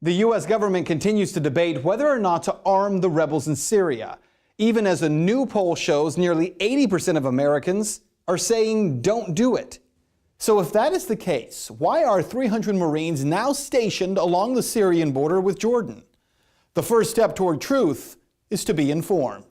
The U.S. government continues to debate whether or not to arm the rebels in Syria, even as a new poll shows nearly 80% of Americans are saying don't do it. So if that is the case, why are 300 Marines now stationed along the Syrian border with Jordan? The first step toward truth is to be informed.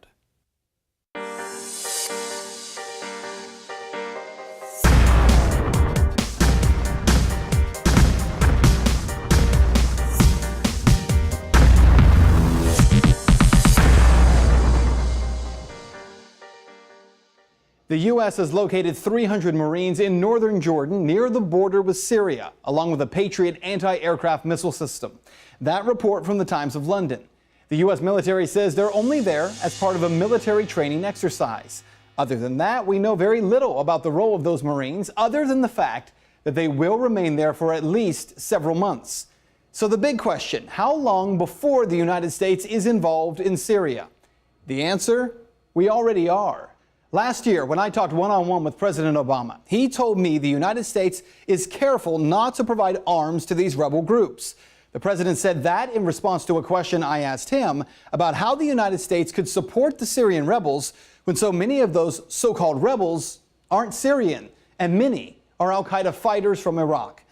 The U.S. has located 300 Marines in northern Jordan near the border with Syria, along with a Patriot anti-aircraft missile system. That report from the Times of London. The U.S. military says they're only there as part of a military training exercise. Other than that, we know very little about the role of those Marines, other than the fact that they will remain there for at least several months. So the big question, how long before the United States is involved in Syria? The answer, we already are. Last year, when I talked one-on-one with President Obama, he told me the United States is careful not to provide arms to these rebel groups. The president said that in response to a question I asked him about how the United States could support the Syrian rebels when so many of those so-called rebels aren't Syrian, and many are al-Qaeda fighters from Iraq.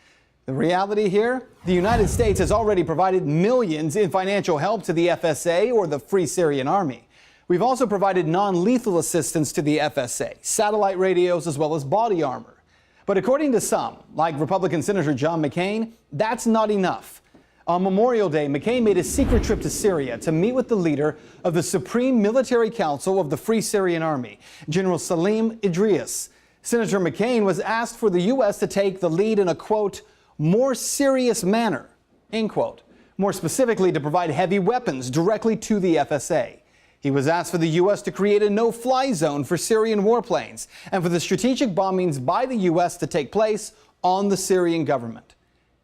The reality here, the United States has already provided millions in financial help to the FSA, or the Free Syrian Army. We've also provided non-lethal assistance to the FSA, satellite radios, as well as body armor. But according to some, like Republican Senator John McCain, that's not enough. On Memorial Day, McCain made a secret trip to Syria to meet with the leader of the Supreme Military Council of the Free Syrian Army, General Salim Idris. Senator McCain was asked for the U.S. to take the lead in a, quote, more serious manner, end quote. More specifically, to provide heavy weapons directly to the FSA. He was asked for the U.S. to create a no-fly zone for Syrian warplanes and for the strategic bombings by the U.S. to take place on the Syrian government.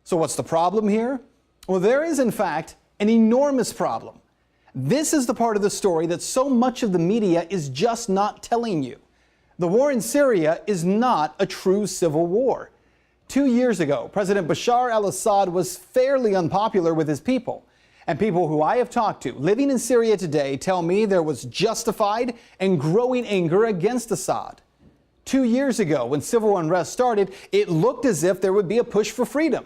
So what's the problem here? Well, there is, in fact, an enormous problem. This is the part of the story that so much of the media is just not telling you. The war in Syria is not a true civil war. 2 years ago, President Bashar al-Assad was fairly unpopular with his people. And people who I have talked to living in Syria today tell me there was justified and growing anger against Assad. 2 years ago, when civil unrest started, it looked as if there would be a push for freedom.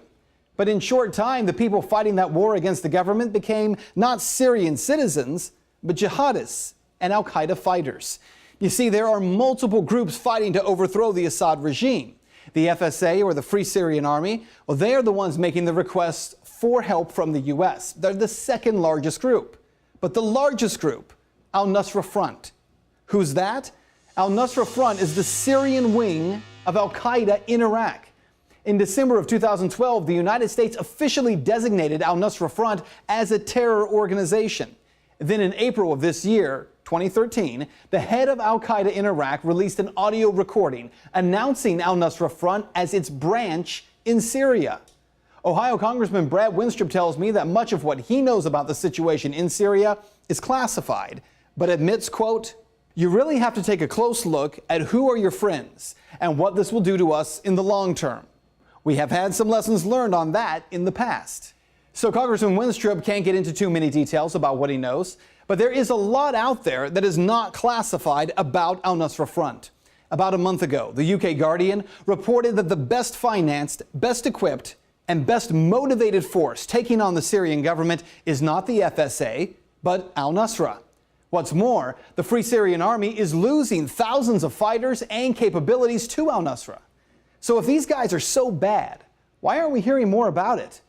But in short time, the people fighting that war against the government became not Syrian citizens, but jihadists and al-Qaeda fighters. You see, there are multiple groups fighting to overthrow the Assad regime. The FSA, or the Free Syrian Army, well, they are the ones making the requests for help from the U.S. They're the second largest group. But the largest group, al-Nusra Front. Who's that? Al-Nusra Front is the Syrian wing of al-Qaeda in Iraq. In December of 2012, the United States officially designated al-Nusra Front as a terror organization. Then in April of this year, 2013, the head of al-Qaeda in Iraq released an audio recording announcing al-Nusra Front as its branch in Syria. Ohio Congressman Brad Winstrup tells me that much of what he knows about the situation in Syria is classified, but admits, quote, you really have to take a close look at who are your friends and what this will do to us in the long term. We have had some lessons learned on that in the past. So Congressman Winstrup can't get into too many details about what he knows, but there is a lot out there that is not classified about al-Nusra Front. About a month ago, the UK Guardian reported that the best financed, best equipped, and best motivated force taking on the Syrian government is not the FSA, but al-Nusra. What's more, the Free Syrian Army is losing thousands of fighters and capabilities to al-Nusra. So if these guys are so bad, why aren't we hearing more about it?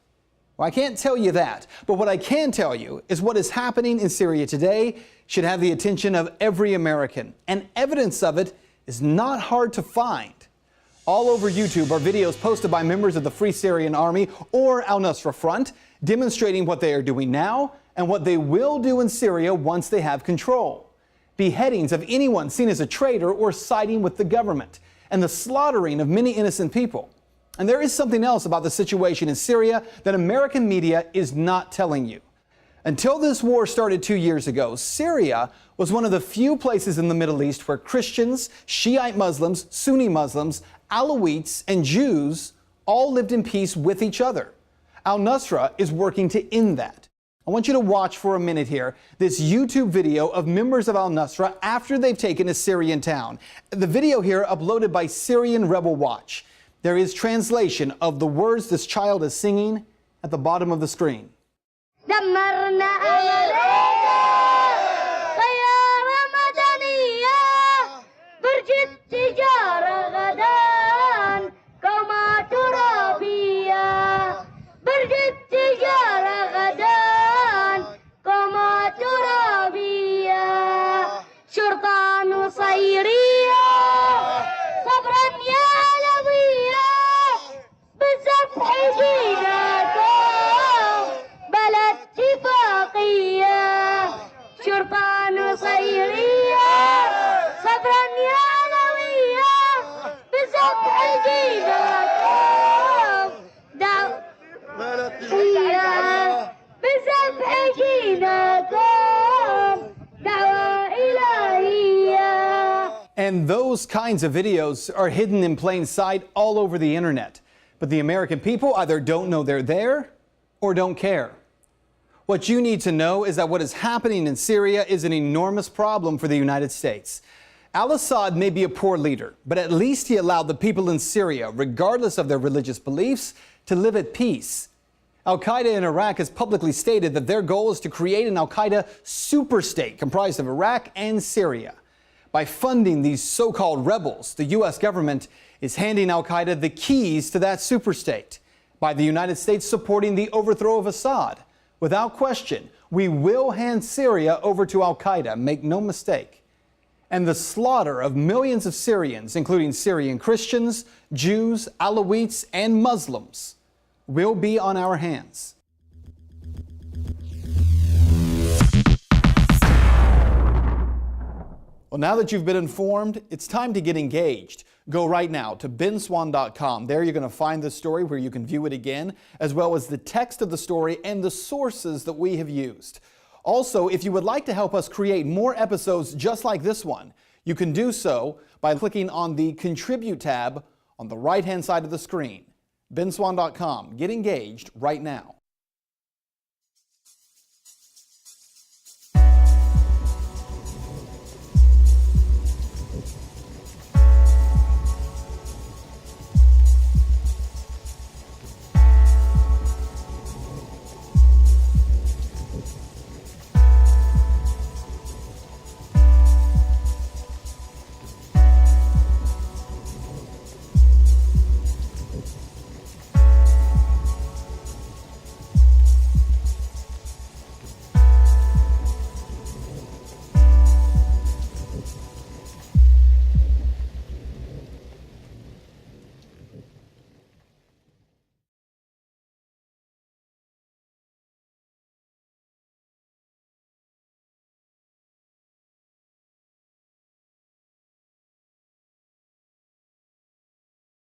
Well, I can't tell you that, but what I can tell you is what is happening in Syria today should have the attention of every American, and evidence of it is not hard to find. All over YouTube are videos posted by members of the Free Syrian Army or al-Nusra Front demonstrating what they are doing now and what they will do in Syria once they have control. Beheadings of anyone seen as a traitor or siding with the government, and the slaughtering of many innocent people. And there is something else about the situation in Syria that American media is not telling you. Until this war started 2 years ago, Syria was one of the few places in the Middle East where Christians, Shiite Muslims, Sunni Muslims, Alawites, and Jews all lived in peace with each other. Al-Nusra is working to end that. I want you to watch for a minute here this YouTube video of members of Al-Nusra after they've taken a Syrian town. The video here uploaded by Syrian Rebel Watch. There is translation of the words this child is singing at the bottom of the screen. And those kinds of videos are hidden in plain sight all over the internet. But the American people either don't know they're there or don't care. What you need to know is that what is happening in Syria is an enormous problem for the United States. Al-Assad may be a poor leader, but at least he allowed the people in Syria, regardless of their religious beliefs, to live at peace. Al-Qaeda in Iraq has publicly stated that their goal is to create an Al-Qaeda superstate comprised of Iraq and Syria. By funding these so-called rebels, the U.S. government is handing Al-Qaeda the keys to that superstate. By the United States supporting the overthrow of Assad, without question, we will hand Syria over to Al-Qaeda, make no mistake. And the slaughter of millions of Syrians, including Syrian Christians, Jews, Alawites, and Muslims, will be on our hands. Well, now that you've been informed, it's time to get engaged. Go right now to benswann.com. There you're going to find the story where you can view it again, as well as the text of the story and the sources that we have used. Also, if you would like to help us create more episodes just like this one, you can do so by clicking on the Contribute tab on the right-hand side of the screen. benswann.com. Get engaged right now.